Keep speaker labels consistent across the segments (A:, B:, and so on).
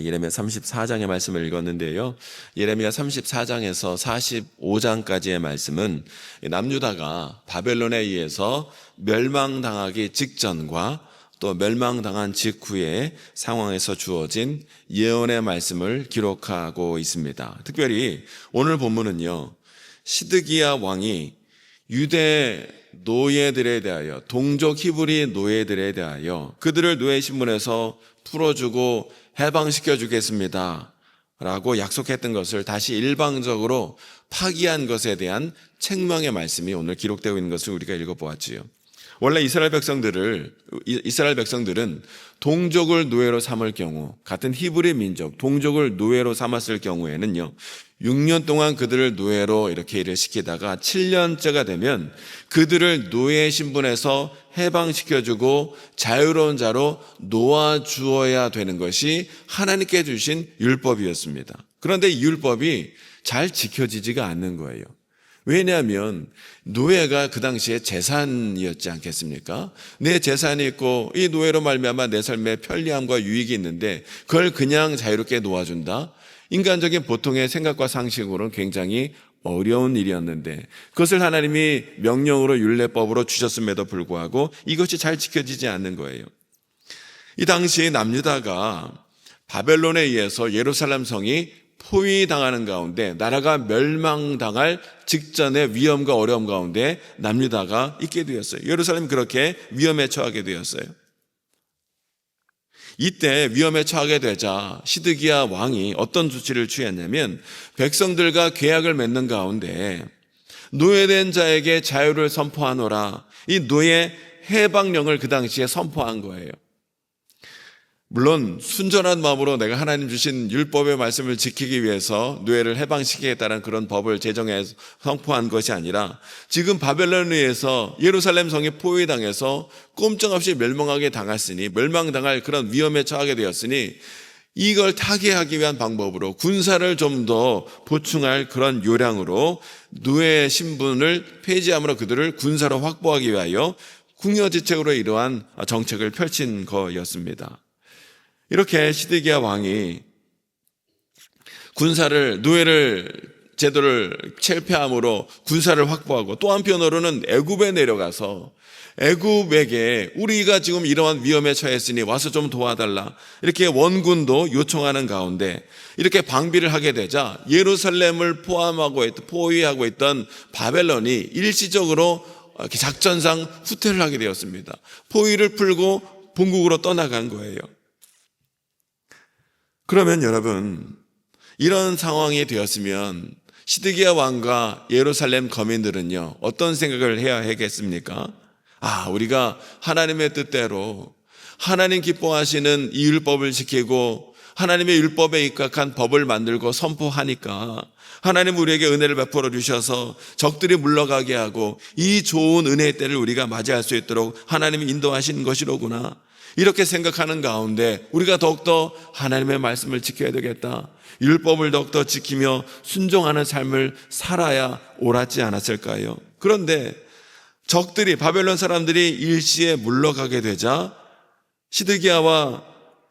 A: 예레미야 34장의 말씀을 읽었는데요. 예레미야 34장에서 45장까지의 말씀은 남유다가 바벨론에 의해서 멸망당하기 직전과 또 멸망당한 직후의 상황에서 주어진 예언의 말씀을 기록하고 있습니다. 특별히 오늘 본문은요, 시드기야 왕이 유대 노예들에 대하여, 동족 히브리 노예들에 대하여 그들을 노예 신분에서 풀어주고 해방시켜 주겠습니다 라고 약속했던 것을 다시 일방적으로 파기한 것에 대한 책망의 말씀이 오늘 기록되어 있는 것을 우리가 읽어보았지요. 원래 이스라엘 백성들은 동족을 노예로 삼을 경우, 같은 히브리 민족, 동족을 노예로 삼았을 경우에는요, 6년 동안 그들을 노예로 이렇게 일을 시키다가 7년째가 되면 그들을 노예 신분에서 해방시켜주고 자유로운 자로 놓아주어야 되는 것이 하나님께 주신 율법이었습니다. 그런데 이 율법이 잘 지켜지지가 않는 거예요. 왜냐하면 노예가 그 당시에 재산이었지 않겠습니까? 내 재산이 있고 이 노예로 말미암아 내 삶에 편리함과 유익이 있는데 그걸 그냥 자유롭게 놓아준다? 인간적인 보통의 생각과 상식으로는 굉장히 어려운 일이었는데 그것을 하나님이 명령으로 율례법으로 주셨음에도 불구하고 이것이 잘 지켜지지 않는 거예요. 이 당시 남유다가 바벨론에 의해서 예루살렘 성이 포위당하는 가운데, 나라가 멸망당할 직전의 위험과 어려움 가운데 남유다가 있게 되었어요. 예루살렘이 그렇게 위험에 처하게 되었어요. 이때 위험에 처하게 되자 시드기야 왕이 어떤 조치를 취했냐면, 백성들과 계약을 맺는 가운데 노예된 자에게 자유를 선포하노라, 이 노예 해방령을 그 당시에 선포한 거예요. 물론 순전한 마음으로 내가 하나님 주신 율법의 말씀을 지키기 위해서 노예를 해방시키겠다는 그런 법을 제정해서 선포한 것이 아니라, 지금 바벨론에 의해서 예루살렘 성이 포위당해서 꼼짝없이 멸망하게 당했으니, 멸망당할 그런 위험에 처하게 되었으니 이걸 타개하기 위한 방법으로 군사를 좀 더 보충할 그런 요량으로 노예 신분을 폐지함으로 그들을 군사로 확보하기 위하여 궁여지책으로 이러한 정책을 펼친 거였습니다. 이렇게 시드기야 왕이 노예를 제도를 철폐함으로 군사를 확보하고, 또 한편으로는 애굽에 내려가서 애굽에게 우리가 지금 이러한 위험에 처했으니 와서 좀 도와달라, 이렇게 원군도 요청하는 가운데 이렇게 방비를 하게 되자 예루살렘을 포위하고 있던 바벨론이 일시적으로 작전상 후퇴를 하게 되었습니다. 포위를 풀고 본국으로 떠나간 거예요. 그러면 여러분, 이런 상황이 되었으면 시드기야 왕과 예루살렘 거민들은요, 어떤 생각을 해야 하겠습니까? 우리가 하나님의 뜻대로 하나님 기뻐하시는 이 율법을 지키고 하나님의 율법에 입각한 법을 만들고 선포하니까 하나님 우리에게 은혜를 베풀어 주셔서 적들이 물러가게 하고 이 좋은 은혜의 때를 우리가 맞이할 수 있도록 하나님이 인도하신 것이로구나, 이렇게 생각하는 가운데 우리가 더욱더 하나님의 말씀을 지켜야 되겠다, 율법을 더욱더 지키며 순종하는 삶을 살아야 옳았지 않았을까요? 그런데 적들이, 바벨론 사람들이 일시에 물러가게 되자 시드기야와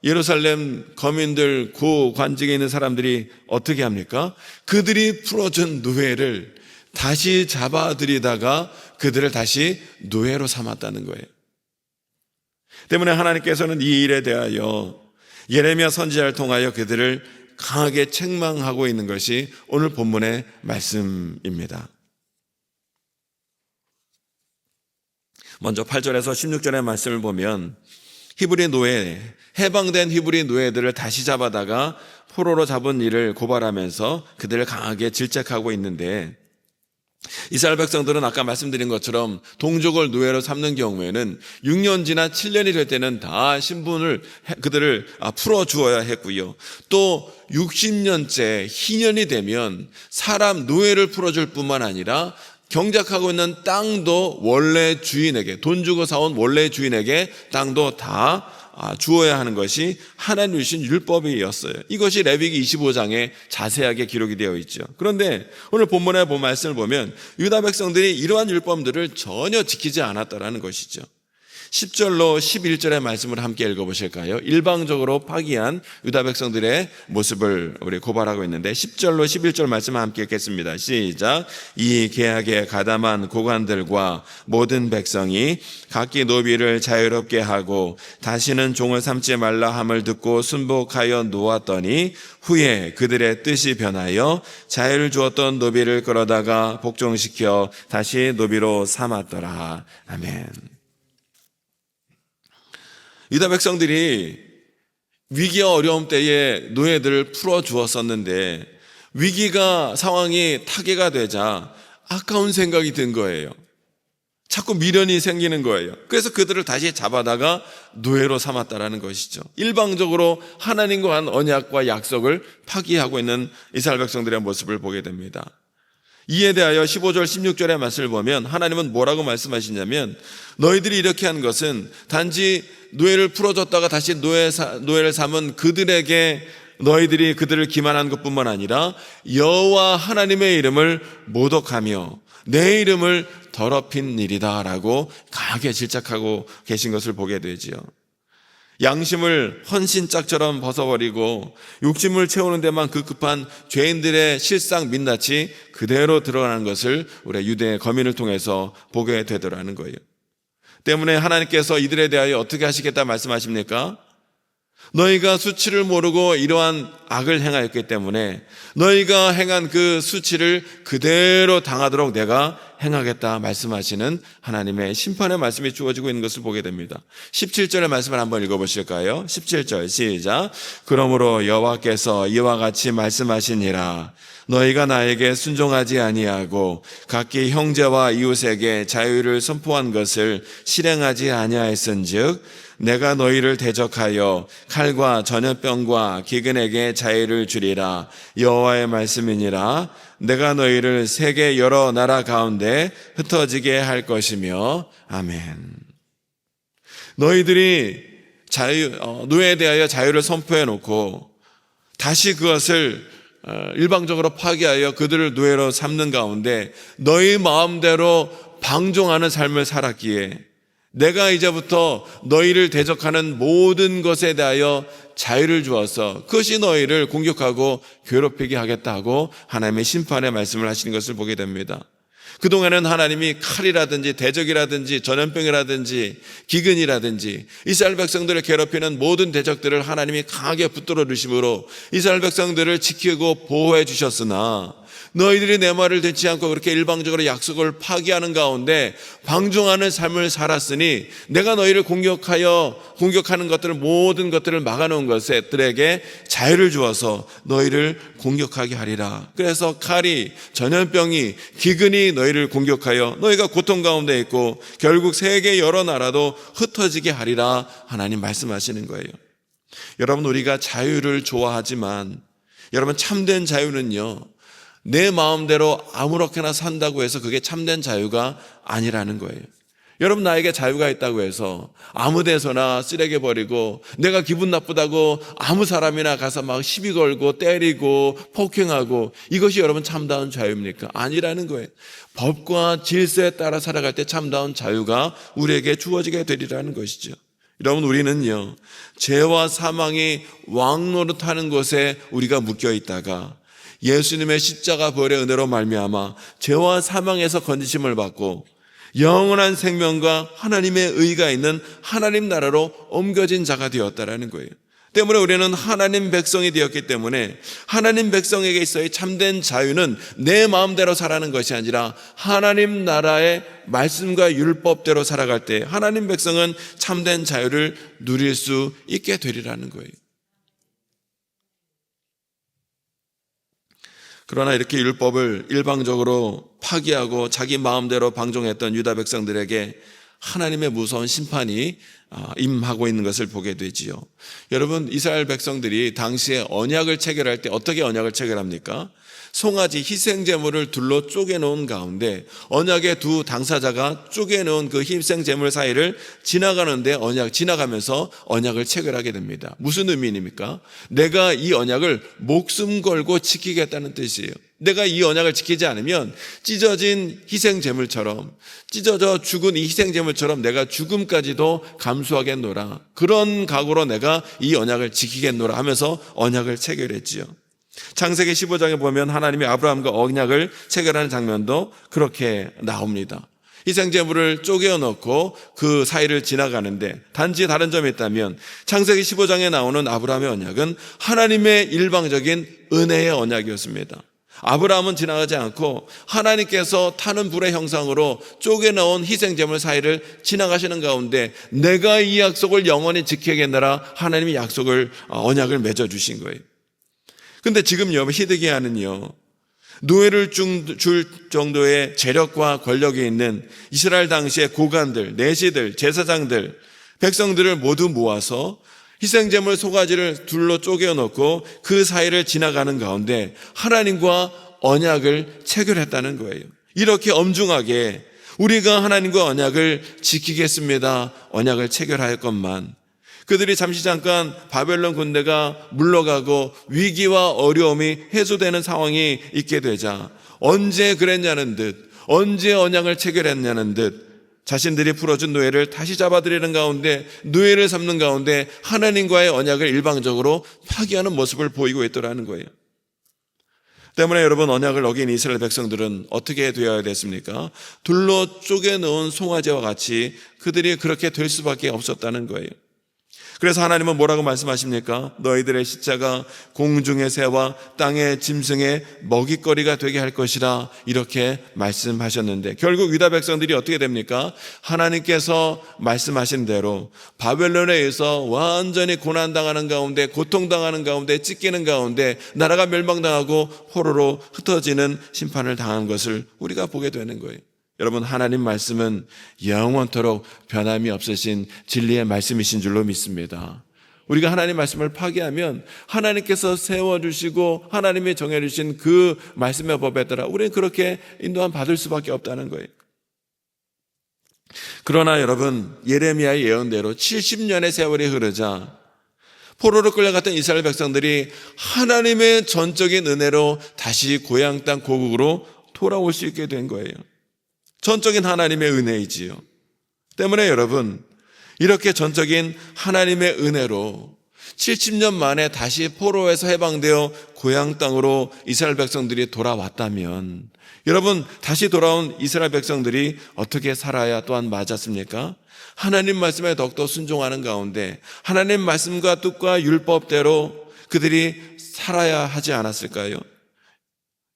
A: 예루살렘 거민들, 그 관직에 있는 사람들이 어떻게 합니까? 그들이 풀어준 노예를 다시 잡아들이다가 그들을 다시 노예로 삼았다는 거예요. 때문에 하나님께서는 이 일에 대하여 예레미야 선지자를 통하여 그들을 강하게 책망하고 있는 것이 오늘 본문의 말씀입니다. 먼저 8절에서 16절의 말씀을 보면 해방된 히브리 노예들을 다시 잡아다가 포로로 잡은 일을 고발하면서 그들을 강하게 질책하고 있는데, 이스라엘 백성들은 아까 말씀드린 것처럼 동족을 노예로 삼는 경우에는 6년 지나 7년이 될 때는 다 신분을 그들을 풀어주어야 했고요. 또 60년째 희년이 되면 사람 노예를 풀어줄 뿐만 아니라 경작하고 있는 땅도 원래 주인에게, 돈 주고 사온 원래 주인에게 땅도 다 주어야 하는 것이 하나님 주신 율법이었어요. 이것이 레위기 25장에 자세하게 기록이 되어 있죠. 그런데 오늘 본문에 본 말씀을 보면 유다 백성들이 이러한 율법들을 전혀 지키지 않았다라는 것이죠. 10절로 11절의 말씀을 함께 읽어보실까요? 일방적으로 파기한 유다 백성들의 모습을 우리 고발하고 있는데 10절로 11절 말씀을 함께 읽겠습니다. 시작. 이 계약에 가담한 고관들과 모든 백성이 각기 노비를 자유롭게 하고 다시는 종을 삼지 말라 함을 듣고 순복하여 놓았더니 후에 그들의 뜻이 변하여 자유를 주었던 노비를 끌어다가 복종시켜 다시 노비로 삼았더라. 아멘. 유다 백성들이 위기와 어려움 때에 노예들을 풀어주었었는데 위기가 상황이 타개가 되자 아까운 생각이 든 거예요. 자꾸 미련이 생기는 거예요. 그래서 그들을 다시 잡아다가 노예로 삼았다라는 것이죠. 일방적으로 하나님과 한 언약과 약속을 파기하고 있는 이스라엘 백성들의 모습을 보게 됩니다. 이에 대하여 15절 16절의 말씀을 보면 하나님은 뭐라고 말씀하시냐면 너희들이 이렇게 한 것은 단지 노예를 풀어줬다가 다시 노예를 삼은 그들에게 너희들이 그들을 기만한 것뿐만 아니라 여호와 하나님의 이름을 모독하며 내 이름을 더럽힌 일이다라고 강하게 질책하고 계신 것을 보게 되지요. 양심을 헌신짝처럼 벗어버리고 욕심을 채우는 데만 급급한 죄인들의 실상 민낯이 그대로 드러나는 것을 우리 유대의 거민을 통해서 보게 되더라는 거예요. 때문에 하나님께서 이들에 대하여 어떻게 하시겠다 말씀하십니까? 너희가 수치를 모르고 이러한 악을 행하였기 때문에 너희가 행한 그 수치를 그대로 당하도록 내가 행하겠다 말씀하시는 하나님의 심판의 말씀이 주어지고 있는 것을 보게 됩니다. 17절의 말씀을 한번 읽어보실까요? 17절 시작. 그러므로 여호와께서 이와 같이 말씀하시니라. 너희가 나에게 순종하지 아니하고 각기 형제와 이웃에게 자유를 선포한 것을 실행하지 아니하였은즉 내가 너희를 대적하여 칼과 전염병과 기근에게 자유를 주리라. 여호와의 말씀이니라. 내가 너희를 세계 여러 나라 가운데 흩어지게 할 것이며 아멘. 너희들이 노예에 대하여 자유를 선포해 놓고 다시 그것을 일방적으로 파기하여 그들을 노예로 삼는 가운데 너희 마음대로 방종하는 삶을 살았기에 내가 이제부터 너희를 대적하는 모든 것에 대하여 자유를 주어서 그것이 너희를 공격하고 괴롭히게 하겠다고 하나님의 심판의 말씀을 하시는 것을 보게 됩니다. 그동안은 하나님이 칼이라든지 대적이라든지 전염병이라든지 기근이라든지 이스라엘 백성들을 괴롭히는 모든 대적들을 하나님이 강하게 붙들어 주심으로 이스라엘 백성들을 지키고 보호해 주셨으나 너희들이 내 말을 듣지 않고 그렇게 일방적으로 약속을 파기하는 가운데 방종하는 삶을 살았으니 내가 너희를 공격하는 것들을 모든 것들을 막아놓은 것들에게 자유를 주어서 너희를 공격하게 하리라. 그래서 칼이 전염병이 기근이 너희를 공격하여 너희가 고통 가운데 있고 결국 세계 여러 나라도 흩어지게 하리라 하나님 말씀하시는 거예요. 여러분 우리가 자유를 좋아하지만 여러분 참된 자유는요 내 마음대로 아무렇게나 산다고 해서 그게 참된 자유가 아니라는 거예요. 여러분 나에게 자유가 있다고 해서 아무 데서나 쓰레기 버리고 내가 기분 나쁘다고 아무 사람이나 가서 막 시비 걸고 때리고 폭행하고 이것이 여러분 참다운 자유입니까? 아니라는 거예요. 법과 질서에 따라 살아갈 때 참다운 자유가 우리에게 주어지게 되리라는 것이죠. 여러분 우리는요 죄와 사망이 왕노릇하는 것에 우리가 묶여 있다가 예수님의 십자가 부활의 은혜로 말미암아 죄와 사망에서 건지심을 받고 영원한 생명과 하나님의 의가 있는 하나님 나라로 옮겨진 자가 되었다라는 거예요. 때문에 우리는 하나님 백성이 되었기 때문에 하나님 백성에게 있어의 참된 자유는 내 마음대로 살아가는 것이 아니라 하나님 나라의 말씀과 율법대로 살아갈 때 하나님 백성은 참된 자유를 누릴 수 있게 되리라는 거예요. 그러나 이렇게 율법을 일방적으로 파기하고 자기 마음대로 방종했던 유다 백성들에게 하나님의 무서운 심판이 임하고 있는 것을 보게 되지요. 여러분 이스라엘 백성들이 당시에 언약을 체결할 때 어떻게 언약을 체결합니까? 송아지 희생제물을 둘로 쪼개놓은 가운데 언약의 두 당사자가 쪼개놓은 그 희생제물 사이를 지나가면서 언약을 체결하게 됩니다. 무슨 의미입니까? 내가 이 언약을 목숨 걸고 지키겠다는 뜻이에요. 내가 이 언약을 지키지 않으면 찢어진 희생제물처럼, 찢어져 죽은 이 희생제물처럼 내가 죽음까지도 감수하겠노라. 그런 각오로 내가 이 언약을 지키겠노라 하면서 언약을 체결했지요. 창세기 15장에 보면 하나님이 아브라함과 언약을 체결하는 장면도 그렇게 나옵니다. 희생제물을 쪼개어 놓고 그 사이를 지나가는데 단지 다른 점이 있다면 창세기 15장에 나오는 아브라함의 언약은 하나님의 일방적인 은혜의 언약이었습니다. 아브라함은 지나가지 않고 하나님께서 타는 불의 형상으로 쪼개놓은 희생제물 사이를 지나가시는 가운데 내가 이 약속을 영원히 지켜야겠노라 하나님이 약속을 언약을 맺어주신 거예요. 근데 지금 히드기야는요, 노예를 줄 정도의 재력과 권력이 있는 이스라엘 당시의 고관들, 내시들, 제사장들, 백성들을 모두 모아서 희생제물 소가지를 둘로 쪼개어 놓고 그 사이를 지나가는 가운데 하나님과 언약을 체결했다는 거예요. 이렇게 엄중하게 우리가 하나님과 언약을 지키겠습니다, 언약을 체결하였건만 그들이 잠깐 바벨론 군대가 물러가고 위기와 어려움이 해소되는 상황이 있게 되자 언제 그랬냐는 듯, 언제 언약을 체결했냐는 듯 자신들이 풀어준 노예를 다시 잡아들이는 가운데, 노예를 삼는 가운데 하나님과의 언약을 일방적으로 파기하는 모습을 보이고 있더라는 거예요. 때문에 여러분, 언약을 어긴 이스라엘 백성들은 어떻게 되어야 됐습니까? 둘로 쪼개놓은 송아지와 같이 그들이 그렇게 될 수밖에 없었다는 거예요. 그래서 하나님은 뭐라고 말씀하십니까? 너희들의 십자가 공중의 새와 땅의 짐승의 먹잇거리가 되게 할 것이라, 이렇게 말씀하셨는데 결국 유다 백성들이 어떻게 됩니까? 하나님께서 말씀하신 대로 바벨론에 의해서 완전히 고난당하는 가운데, 고통당하는 가운데, 찢기는 가운데 나라가 멸망당하고 포로로 흩어지는 심판을 당한 것을 우리가 보게 되는 거예요. 여러분, 하나님 말씀은 영원토록 변함이 없으신 진리의 말씀이신 줄로 믿습니다. 우리가 하나님 말씀을 파기하면 하나님께서 세워주시고 하나님이 정해주신 그 말씀의 법에 따라 우리는 그렇게 인도함 받을 수밖에 없다는 거예요. 그러나 여러분, 예레미야의 예언대로 70년의 세월이 흐르자 포로로 끌려갔던 이스라엘 백성들이 하나님의 전적인 은혜로 다시 고향 땅 고국으로 돌아올 수 있게 된 거예요. 전적인 하나님의 은혜이지요. 때문에 여러분, 이렇게 전적인 하나님의 은혜로 70년 만에 다시 포로에서 해방되어 고향 땅으로 이스라엘 백성들이 돌아왔다면, 여러분, 다시 돌아온 이스라엘 백성들이 어떻게 살아야 또한 맞았습니까? 하나님 말씀에 더욱더 순종하는 가운데 하나님 말씀과 뜻과 율법대로 그들이 살아야 하지 않았을까요?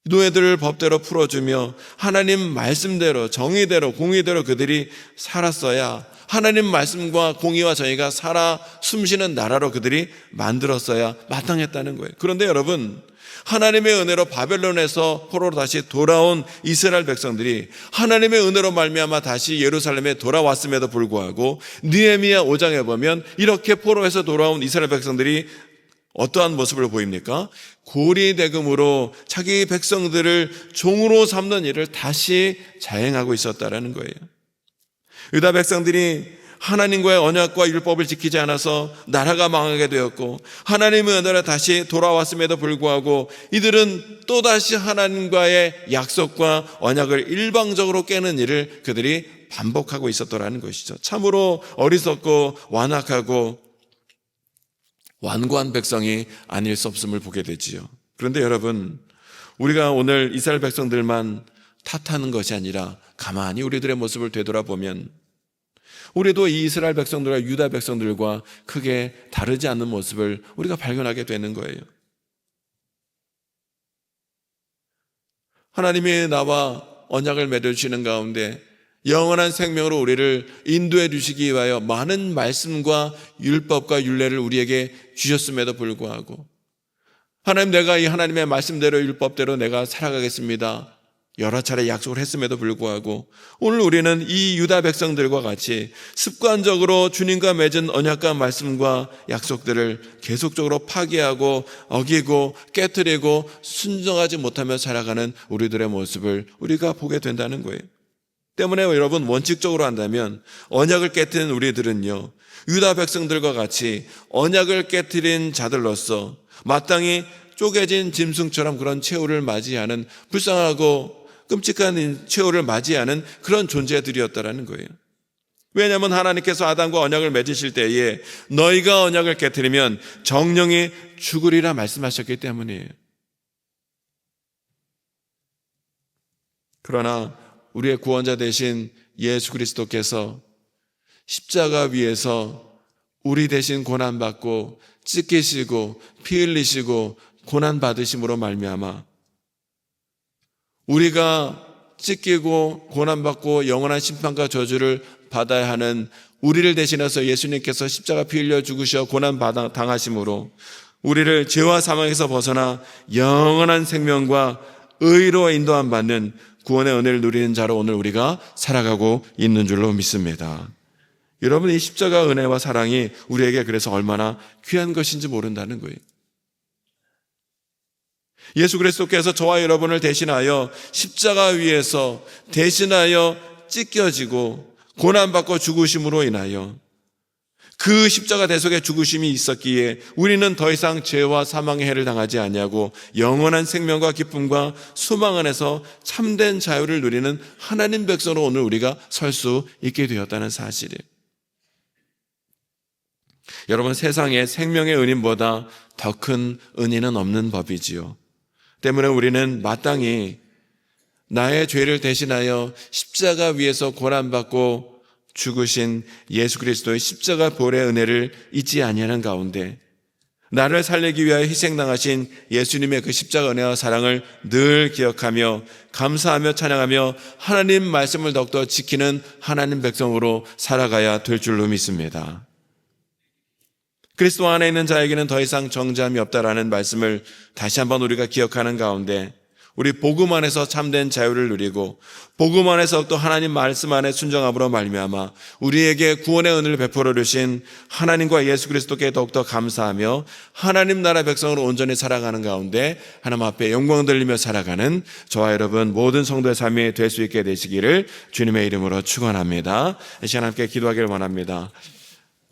A: 노예들을 법대로 풀어주며 하나님 말씀대로, 정의대로, 공의대로 그들이 살았어야, 하나님 말씀과 공의와 정의가 살아 숨쉬는 나라로 그들이 만들었어야 마땅했다는 거예요. 그런데 여러분, 하나님의 은혜로 바벨론에서 포로로 다시 돌아온 이스라엘 백성들이 하나님의 은혜로 말미암아 다시 예루살렘에 돌아왔음에도 불구하고 느헤미야 5장에 보면 이렇게 포로에서 돌아온 이스라엘 백성들이 어떠한 모습을 보입니까? 고리대금으로 자기 백성들을 종으로 삼는 일을 다시 자행하고 있었다라는 거예요. 유다 백성들이 하나님과의 언약과 율법을 지키지 않아서 나라가 망하게 되었고, 하나님의 은혜로 다시 돌아왔음에도 불구하고 이들은 또다시 하나님과의 약속과 언약을 일방적으로 깨는 일을 그들이 반복하고 있었더라는 것이죠. 참으로 어리석고 완악하고 완고한 백성이 아닐 수 없음을 보게 되지요. 그런데 여러분, 우리가 오늘 이스라엘 백성들만 탓하는 것이 아니라 가만히 우리들의 모습을 되돌아보면 우리도 이 이스라엘 백성들과 유다 백성들과 크게 다르지 않는 모습을 우리가 발견하게 되는 거예요. 하나님이 나와 언약을 맺어주시는 가운데 영원한 생명으로 우리를 인도해 주시기 위하여 많은 말씀과 율법과 율례를 우리에게 주셨음에도 불구하고, 하나님, 내가 이 하나님의 말씀대로 율법대로 내가 살아가겠습니다, 여러 차례 약속을 했음에도 불구하고 오늘 우리는 이 유다 백성들과 같이 습관적으로 주님과 맺은 언약과 말씀과 약속들을 계속적으로 파기하고 어기고 깨트리고 순종하지 못하며 살아가는 우리들의 모습을 우리가 보게 된다는 거예요. 때문에 여러분, 원칙적으로 한다면 언약을 깨트린 우리들은요, 유다 백성들과 같이 언약을 깨트린 자들로서 마땅히 쪼개진 짐승처럼 그런 최후를 맞이하는, 불쌍하고 끔찍한 최후를 맞이하는 그런 존재들이었다라는 거예요. 왜냐하면 하나님께서 아담과 언약을 맺으실 때에 너희가 언약을 깨트리면 정령이 죽으리라 말씀하셨기 때문이에요. 그러나 우리의 구원자 되신 예수 그리스도께서 십자가 위에서 우리 대신 고난받고 찢기시고 피 흘리시고 고난받으심으로 말미암아 우리가 찢기고 고난받고 영원한 심판과 저주를 받아야 하는 우리를 대신해서 예수님께서 십자가 피 흘려 죽으셔 고난당하심으로 우리를 죄와 사망에서 벗어나 영원한 생명과 의로 인도함 받는 구원의 은혜를 누리는 자로 오늘 우리가 살아가고 있는 줄로 믿습니다. 여러분, 이 십자가 은혜와 사랑이 우리에게 그래서 얼마나 귀한 것인지 모른다는 거예요. 예수 그리스도께서 저와 여러분을 대신하여 십자가 위에서 대신하여 찢겨지고 고난받고 죽으심으로 인하여 그 십자가 대속의 죽으심이 있었기에 우리는 더 이상 죄와 사망의 해를 당하지 아니하고 영원한 생명과 기쁨과 소망 안에서 참된 자유를 누리는 하나님 백성으로 오늘 우리가 설 수 있게 되었다는 사실이에요. 여러분, 세상에 생명의 은인보다 더 큰 은인은 없는 법이지요. 때문에 우리는 마땅히 나의 죄를 대신하여 십자가 위에서 고난받고 죽으신 예수 그리스도의 십자가 보혈의 은혜를 잊지 아니하는 가운데 나를 살리기 위하여 희생당하신 예수님의 그 십자가 은혜와 사랑을 늘 기억하며 감사하며 찬양하며 하나님 말씀을 더욱더 지키는 하나님 백성으로 살아가야 될 줄로 믿습니다. 그리스도 안에 있는 자에게는 더 이상 정죄함이 없다라는 말씀을 다시 한번 우리가 기억하는 가운데 우리 복음 안에서 참된 자유를 누리고 복음 안에서 또 하나님 말씀 안에 순종함으로 말미암아 우리에게 구원의 은혜를 베풀어 주신 하나님과 예수 그리스도께 더욱더 감사하며 하나님 나라 백성으로 온전히 살아가는 가운데 하나님 앞에 영광 돌리며 살아가는 저와 여러분 모든 성도의 삶이 될 수 있게 되시기를 주님의 이름으로 축원합니다. 이 시간 함께 기도하기를 원합니다.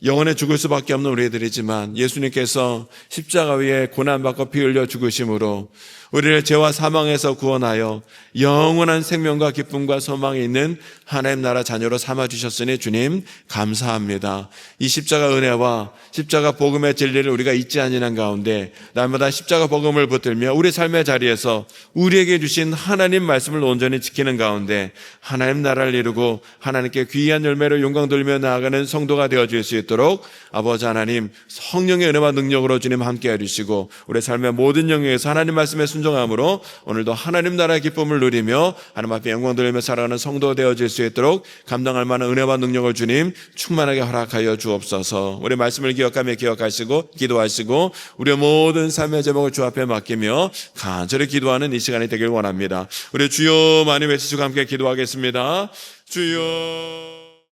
A: 영원에 죽을 수밖에 없는 우리들이지만 예수님께서 십자가 위에 고난받고 피 흘려 죽으심으로 우리를 죄와 사망에서 구원하여 영원한 생명과 기쁨과 소망이 있는 하나님 나라 자녀로 삼아주셨으니 주님 감사합니다. 이 십자가 은혜와 십자가 복음의 진리를 우리가 잊지 아니하는 가운데 날마다 십자가 복음을 붙들며 우리 삶의 자리에서 우리에게 주신 하나님 말씀을 온전히 지키는 가운데 하나님 나라를 이루고 하나님께 귀한 열매로 영광 돌리며 나아가는 성도가 되어줄 수 있도록 아버지 하나님 성령의 은혜와 능력으로 주님 함께 해주시고 우리 삶의 모든 영역에서 하나님 말씀에 순종함으로 오늘도 하나님 나라의 기쁨을 누리며 하나님 앞에 영광 돌리며 살아가는 성도 되어질 수 있도록 감당할 만한 은혜와 능력을 주님 충만하게 허락하여 주옵소서. 우리 말씀을 기억하며 기억하시고 기도하시고 우리의 모든 삶의 제목을 주 앞에 맡기며 간절히 기도하는 이 시간이 되길 원합니다. 우리 주여 많이 외치시고 함께 기도하겠습니다. 주여.